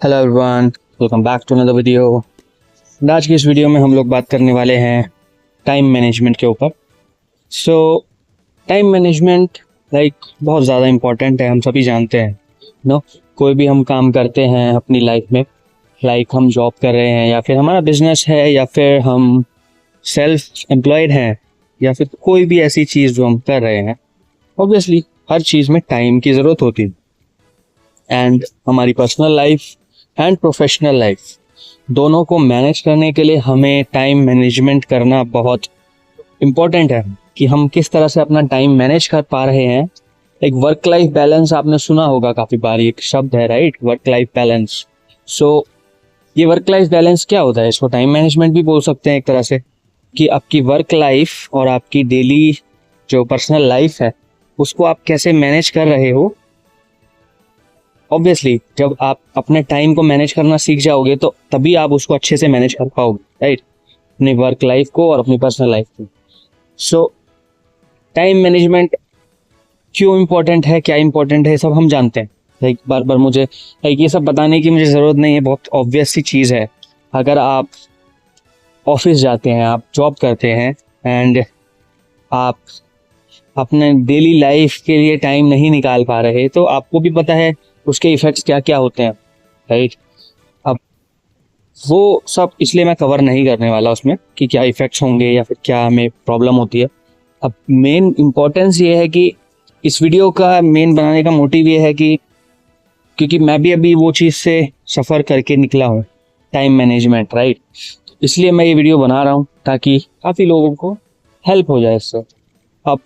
Hello everyone, welcome back to another video. आज की इस वीडियो में हम लोग बात करने वाले हैं टाइम मैनेजमेंट के ऊपर। टाइम मैनेजमेंट बहुत ज़्यादा इम्पोर्टेंट है, हम सभी जानते हैं नो। कोई भी हम काम करते हैं अपनी लाइफ में, हम जॉब कर रहे हैं या फिर हमारा बिजनेस है या फिर हम सेल्फ एम्प्लॉयड हैं या फिर कोई भी ऐसी चीज़ जो हम कर रहे हैं, ऑब्वियसली हर चीज़ में टाइम की ज़रूरत होती है। एंड हमारी personal life and professional life दोनों को मैनेज करने के लिए हमें टाइम मैनेजमेंट करना बहुत इम्पोर्टेंट है कि हम किस तरह से अपना टाइम मैनेज कर पा रहे हैं। एक वर्क लाइफ बैलेंस आपने सुना होगा काफ़ी बार, एक शब्द है राइट, वर्क लाइफ बैलेंस। ये वर्क लाइफ बैलेंस क्या होता है? इसको टाइम मैनेजमेंट भी बोल सकते हैं एक तरह से, कि आपकी वर्क लाइफ और आपकी डेली जो पर्सनल लाइफ है उसको आप कैसे मैनेज कर रहे हो। ऑब्वियसली जब आप अपने टाइम को मैनेज करना सीख जाओगे तो तभी आप उसको अच्छे से मैनेज कर पाओगे, राइट, अपनी वर्क लाइफ को और अपनी पर्सनल लाइफ को। टाइम मैनेजमेंट क्यों इम्पोर्टेंट है, क्या इम्पोर्टेंट है, सब हम जानते हैं। बार बार मुझे ये सब बताने की मुझे ज़रूरत नहीं है, बहुत ऑब्वियस सी चीज़ है। अगर आप ऑफिस जाते हैं, आप जॉब करते हैं एंड आप अपने डेली लाइफ के लिए टाइम नहीं निकाल पा रहे, तो आपको भी पता है उसके इफ़ेक्ट्स क्या क्या होते हैं, राइट। अब वो सब इसलिए मैं कवर नहीं करने वाला उसमें कि क्या इफ़ेक्ट्स होंगे या फिर क्या हमें प्रॉब्लम होती है। अब मेन इम्पोर्टेंस ये है कि इस वीडियो का मेन बनाने का मोटिव ये है कि क्योंकि मैं भी अभी वो चीज़ से सफ़र करके निकला हूँ, टाइम मैनेजमेंट, राइट। इसलिए मैं ये वीडियो बना रहा हूँ ताकि काफ़ी लोगों को हेल्प हो जाए इससे। अब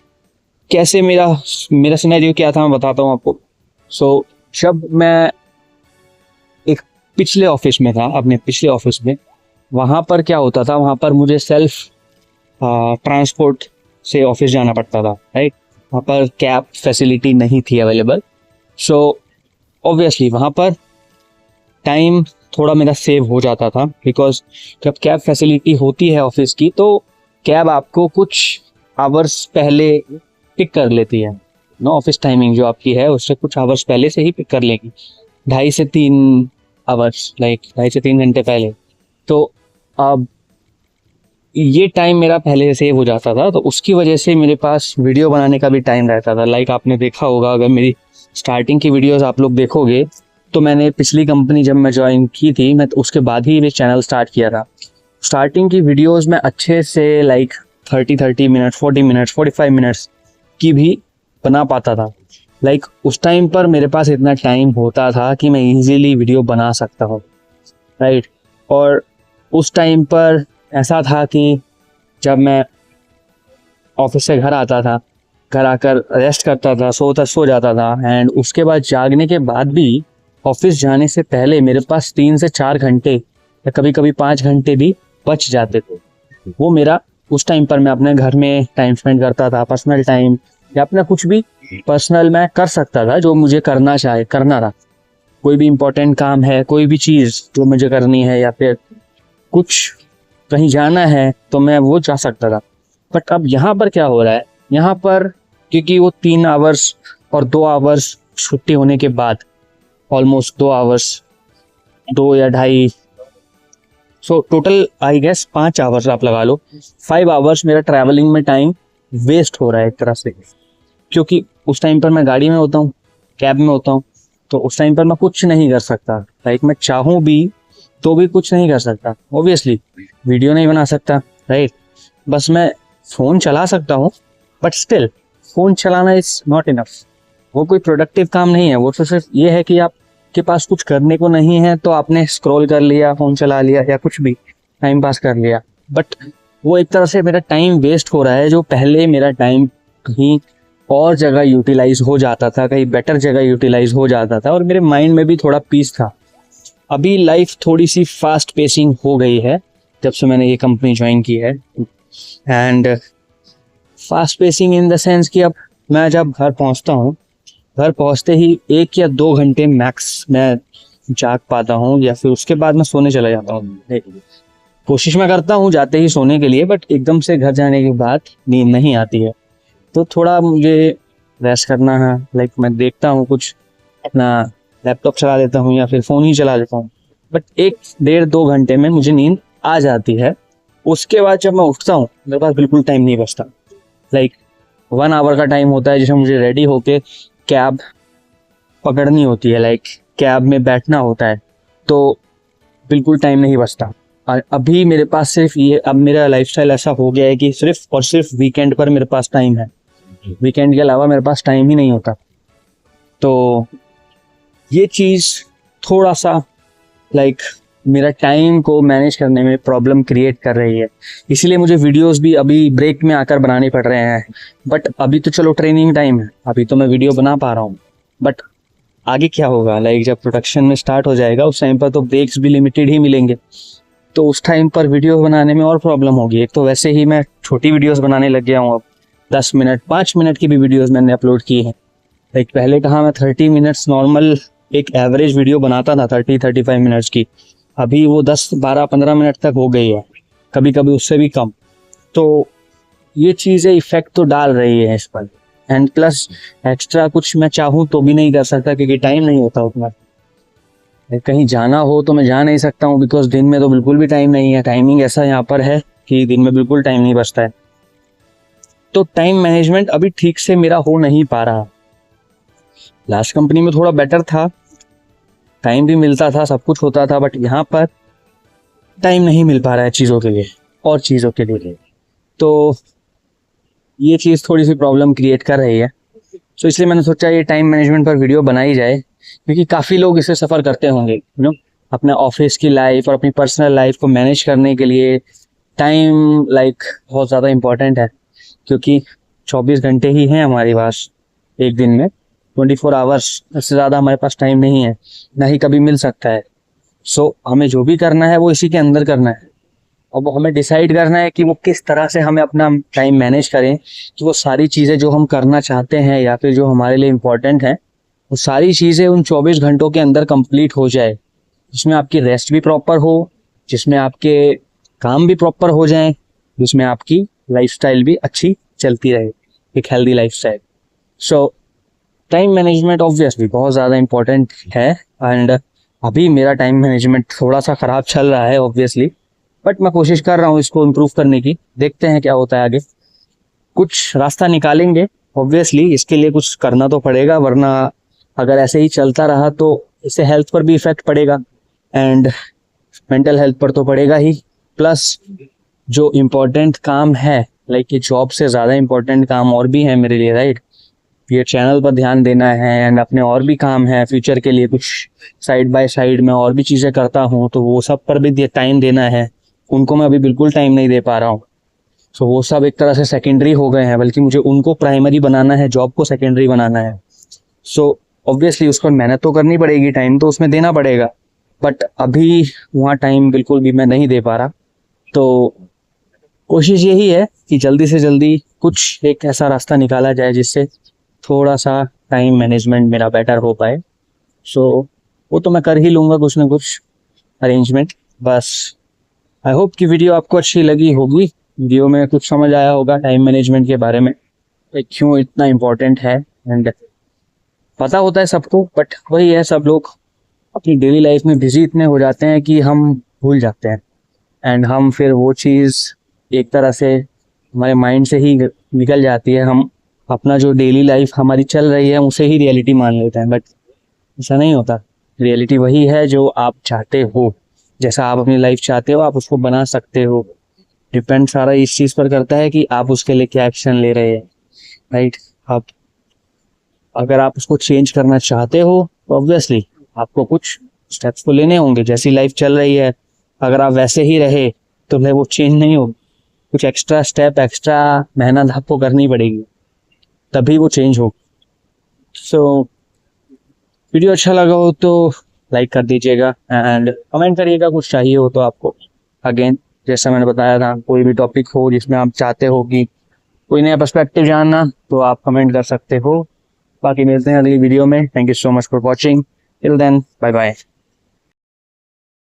कैसे मेरा सिनेरियो क्या था मैं बताता हूँ आपको। जब मैं एक पिछले ऑफिस में था, अपने पिछले ऑफिस में, वहाँ पर क्या होता था, वहाँ पर मुझे सेल्फ ट्रांसपोर्ट से ऑफिस जाना पड़ता था, राइट। वहाँ पर कैब फैसिलिटी नहीं थी अवेलेबल। ऑब्वियसली वहाँ पर टाइम थोड़ा मेरा सेव हो जाता था, बिकॉज जब कैब फैसिलिटी होती है ऑफिस की तो कैब आपको कुछ आवर्स पहले पिक कर लेती है ऑफिस टाइमिंग जो आपकी है उससे कुछ आवर्स पहले से ही पिक कर लेगी, 2.5 से 3 आवर्स, 2.5 से 3 घंटे पहले। तो अब ये टाइम मेरा पहले से हो जाता था, तो उसकी वजह से मेरे पास वीडियो बनाने का भी टाइम रहता था। आपने देखा होगा, अगर मेरी स्टार्टिंग की वीडियोस आप लोग देखोगे तो मैंने पिछली कंपनी जब मैं ज्वाइन की थी, मैं तो उसके बाद ही ये चैनल स्टार्ट किया था। स्टार्टिंग की वीडियोज़ में अच्छे से 30 मिनट, 40 मिनट्स, 45 मिनट्स की भी बना पाता था। उस टाइम पर मेरे पास इतना टाइम होता था कि मैं इजीली वीडियो बना सकता हूँ, राइट। और उस टाइम पर ऐसा था कि जब मैं ऑफिस से घर आता था, घर आकर रेस्ट करता था, सो जाता था, एंड उसके बाद जागने के बाद भी ऑफिस जाने से पहले मेरे पास 3 से 4 घंटे या कभी कभी 5 घंटे भी बच जाते थे। वो मेरा उस टाइम पर मैं अपने घर में टाइम स्पेंड करता था, पर्सनल टाइम या अपना कुछ भी पर्सनल मैं कर सकता था जो मुझे करना था। कोई भी इम्पोर्टेंट काम है, कोई भी चीज़ जो मुझे करनी है या फिर कुछ कहीं जाना है तो मैं वो जा सकता था। बट अब यहाँ पर क्या हो रहा है, यहाँ पर क्योंकि वो 3 आवर्स और 2 आवर्स छुट्टी होने के बाद, ऑलमोस्ट 2 आवर्स, 2 या 2.5, टोटल आई गेस 5 आवर्स आप लगा लो, 5 आवर्स मेरा ट्रैवलिंग में टाइम वेस्ट हो रहा है एक तरह से। क्योंकि उस टाइम पर मैं गाड़ी में होता हूँ, कैब में होता हूँ, तो उस टाइम पर मैं कुछ नहीं कर सकता। मैं चाहूँ भी तो भी कुछ नहीं कर सकता। ऑब्वियसली वीडियो नहीं बना सकता, राइट। बस मैं फ़ोन चला सकता हूँ, बट स्टिल फ़ोन चलाना इज़ नॉट इनफ। वो कोई प्रोडक्टिव काम नहीं है। वो तो सिर्फ ये है कि आपके पास कुछ करने को नहीं है तो आपने स्क्रॉल कर लिया, फ़ोन चला लिया या कुछ भी टाइम पास कर लिया। बट वो एक तरह से मेरा टाइम वेस्ट हो रहा है, जो पहले मेरा टाइम कहीं और जगह यूटिलाइज हो जाता था, कहीं बेटर जगह यूटिलाइज हो जाता था और मेरे माइंड में भी थोड़ा पीस था। अभी लाइफ थोड़ी सी फास्ट पेसिंग हो गई है जब से मैंने ये कंपनी ज्वाइन की है, and fast pacing in the sense कि अब मैं जब घर पहुंचता हूँ, घर पहुंचते ही 1 या 2 घंटे मैक्स मैं जाग पाता हूँ या फिर उसके बाद मैं सोने चला जाता हूँ। कोशिश मैं करता हूँ जाते ही सोने के लिए, बट एकदम से घर जाने के बाद नींद नहीं आती है, तो थोड़ा मुझे रेस्ट करना है। मैं देखता हूँ कुछ अपना लैपटॉप चला लेता हूँ या फिर फ़ोन ही चला लेता हूँ, बट 1-1.5-2 घंटे में मुझे नींद आ जाती है। उसके बाद जब मैं उठता हूँ मेरे पास बिल्कुल टाइम नहीं बचता। लाइक 1 आवर का टाइम होता है जिसमें मुझे रेडी होके कैब पकड़नी होती है, लाइक कैब में बैठना होता है, तो बिल्कुल टाइम नहीं बचता। और अभी मेरे पास सिर्फ ये, अब मेरा लाइफस्टाइल ऐसा हो गया है कि सिर्फ और सिर्फ वीकेंड पर मेरे पास टाइम है, वीकेंड के अलावा मेरे पास टाइम ही नहीं होता। तो ये चीज़ थोड़ा सा लाइक मेरा टाइम को मैनेज करने में प्रॉब्लम क्रिएट कर रही है, इसीलिए मुझे वीडियोस भी अभी ब्रेक में आकर बनाने पड़ रहे हैं। बट अभी तो चलो ट्रेनिंग टाइम है, अभी तो मैं वीडियो बना पा रहा हूँ, बट आगे क्या होगा, लाइक जब प्रोडक्शन में स्टार्ट हो जाएगा उस टाइम पर तो ब्रेक्स भी लिमिटेड ही मिलेंगे, तो उस टाइम पर वीडियो बनाने में और प्रॉब्लम होगी। एक तो वैसे ही मैं छोटी वीडियोस बनाने लग गया हूँ, अब 10 मिनट 5 मिनट की भी वीडियोस मैंने अपलोड की हैं। लाइक पहले कहाँ मैं 30 मिनट्स नॉर्मल एक एवरेज वीडियो बनाता था 30-35 मिनट्स की, अभी वो 10-12-15 मिनट तक हो गई है, कभी कभी उससे भी कम। तो ये चीज़ें इफेक्ट तो डाल रही है इस पर, एंड प्लस एक्स्ट्रा कुछ मैं चाहूँ तो भी नहीं कर सकता क्योंकि टाइम नहीं होता उतना। कहीं जाना हो तो मैं जा नहीं सकता हूँ बिकॉज दिन में तो बिल्कुल भी टाइम नहीं है, टाइमिंग ऐसा यहाँ पर है कि दिन में बिल्कुल टाइम नहीं बचता है। तो टाइम मैनेजमेंट अभी ठीक से मेरा हो नहीं पा रहा। लास्ट कंपनी में थोड़ा बेटर था, टाइम भी मिलता था, सब कुछ होता था, बट यहाँ पर टाइम नहीं मिल पा रहा है चीज़ों के लिए और चीज़ों के लिए। तो ये चीज़ थोड़ी सी प्रॉब्लम क्रिएट कर रही है। तो इसलिए मैंने सोचा ये टाइम मैनेजमेंट पर वीडियो बनाई जाए, क्योंकि काफ़ी लोग इसे सफ़र करते होंगे अपने ऑफिस की लाइफ और अपनी पर्सनल लाइफ को मैनेज करने के लिए टाइम लाइक बहुत ज़्यादा इम्पॉर्टेंट है, क्योंकि 24 घंटे ही हैं हमारे पास एक दिन में, 24 आवर्स, इससे ज़्यादा हमारे पास टाइम नहीं है, ना ही कभी मिल सकता है। सो हमें जो भी करना है वो इसी के अंदर करना है, और वो हमें डिसाइड करना है कि वो किस तरह से हमें अपना टाइम मैनेज करें कि वो सारी चीज़ें जो हम करना चाहते हैं या फिर जो हमारे लिए इम्पोर्टेंट हैं वो सारी चीज़ें उन 24 घंटों के अंदर कंप्लीट हो जाए, जिसमें आपकी रेस्ट भी प्रॉपर हो, जिसमें आपके काम भी प्रॉपर हो जाएं, जिसमें आपकी लाइफस्टाइल भी अच्छी चलती रहे, एक हेल्दी लाइफस्टाइल। सो टाइम मैनेजमेंट ऑब्वियसली बहुत ज़्यादा इम्पोर्टेंट है, एंड अभी मेरा टाइम मैनेजमेंट थोड़ा सा ख़राब चल रहा है ऑब्वियसली, बट मैं कोशिश कर रहा हूँ इसको इम्प्रूव करने की, देखते हैं क्या होता है आगे। कुछ रास्ता निकालेंगे ऑब्वियसली, इसके लिए कुछ करना तो पड़ेगा, वरना अगर ऐसे ही चलता रहा तो इससे हेल्थ पर भी इफेक्ट पड़ेगा एंड मेंटल हेल्थ पर तो पड़ेगा ही, प्लस जो इम्पोर्टेंट काम है, लाइक ये जॉब से ज़्यादा इम्पोर्टेंट काम और भी है मेरे लिए, राइट। ये चैनल पर ध्यान देना है एंड अपने और भी काम है फ्यूचर के लिए, कुछ साइड बाय साइड में और भी चीज़ें करता हूँ, तो वो सब पर भी टाइम देना है, उनको मैं अभी बिल्कुल टाइम नहीं दे पा रहा हूँ। सो वो सब एक तरह से सेकेंडरी हो गए हैं, बल्कि मुझे उनको प्राइमरी बनाना है, जॉब को सेकेंडरी बनाना है। सो ऑब्वियसली उसको मेहनत तो करनी पड़ेगी, टाइम तो उसमें देना पड़ेगा, बट अभी वहाँ टाइम बिल्कुल भी मैं नहीं दे पा रहा। तो कोशिश यही है कि जल्दी से जल्दी कुछ एक ऐसा रास्ता निकाला जाए जिससे थोड़ा सा टाइम मैनेजमेंट मेरा बेटर हो पाए। सो वो तो मैं कर ही लूँगा कुछ ना कुछ अरेंजमेंट। बस आई होप कि वीडियो आपको अच्छी लगी होगी, वीडियो में कुछ समझ आया होगा टाइम मैनेजमेंट के बारे में, क्यों इतना इम्पोर्टेंट है। एंड पता होता है सबको, बट वही है, सब लोग अपनी डेली लाइफ में बिजी इतने हो जाते हैं कि हम भूल जाते हैं, एंड हम फिर वो चीज़ एक तरह से हमारे माइंड से ही निकल जाती है, हम अपना जो डेली लाइफ हमारी चल रही है उसे ही रियलिटी मान लेते हैं, बट ऐसा नहीं होता। रियलिटी वही है जो आप चाहते हो, जैसा आप अपनी लाइफ चाहते हो आप उसको बना सकते हो। डिपेंड सारा इस चीज़ पर करता है कि आप उसके लिए क्या एक्शन ले रहे हैं, राइट। आप अगर आप उसको चेंज करना चाहते हो तो ऑब्वियसली आपको कुछ स्टेप्स तो लेने होंगे, जैसी लाइफ चल रही है अगर आप वैसे ही रहे तो वो चेंज नहीं होगी, कुछ एक्स्ट्रा स्टेप, एक्स्ट्रा मेहनत आपको करनी पड़ेगी, तभी वो चेंज हो। सो वीडियो अच्छा लगा हो तो लाइक कर दीजिएगा एंड कमेंट करिएगा, कुछ चाहिए हो तो आपको। अगेन जैसा मैंने बताया था, कोई भी टॉपिक हो जिसमें आप चाहते हो कि कोई नया पर्सपेक्टिव जानना, तो आप कमेंट कर सकते हो। बाकी मिलते हैं अगली वीडियो में। Thank you so much for watching, till then bye bye.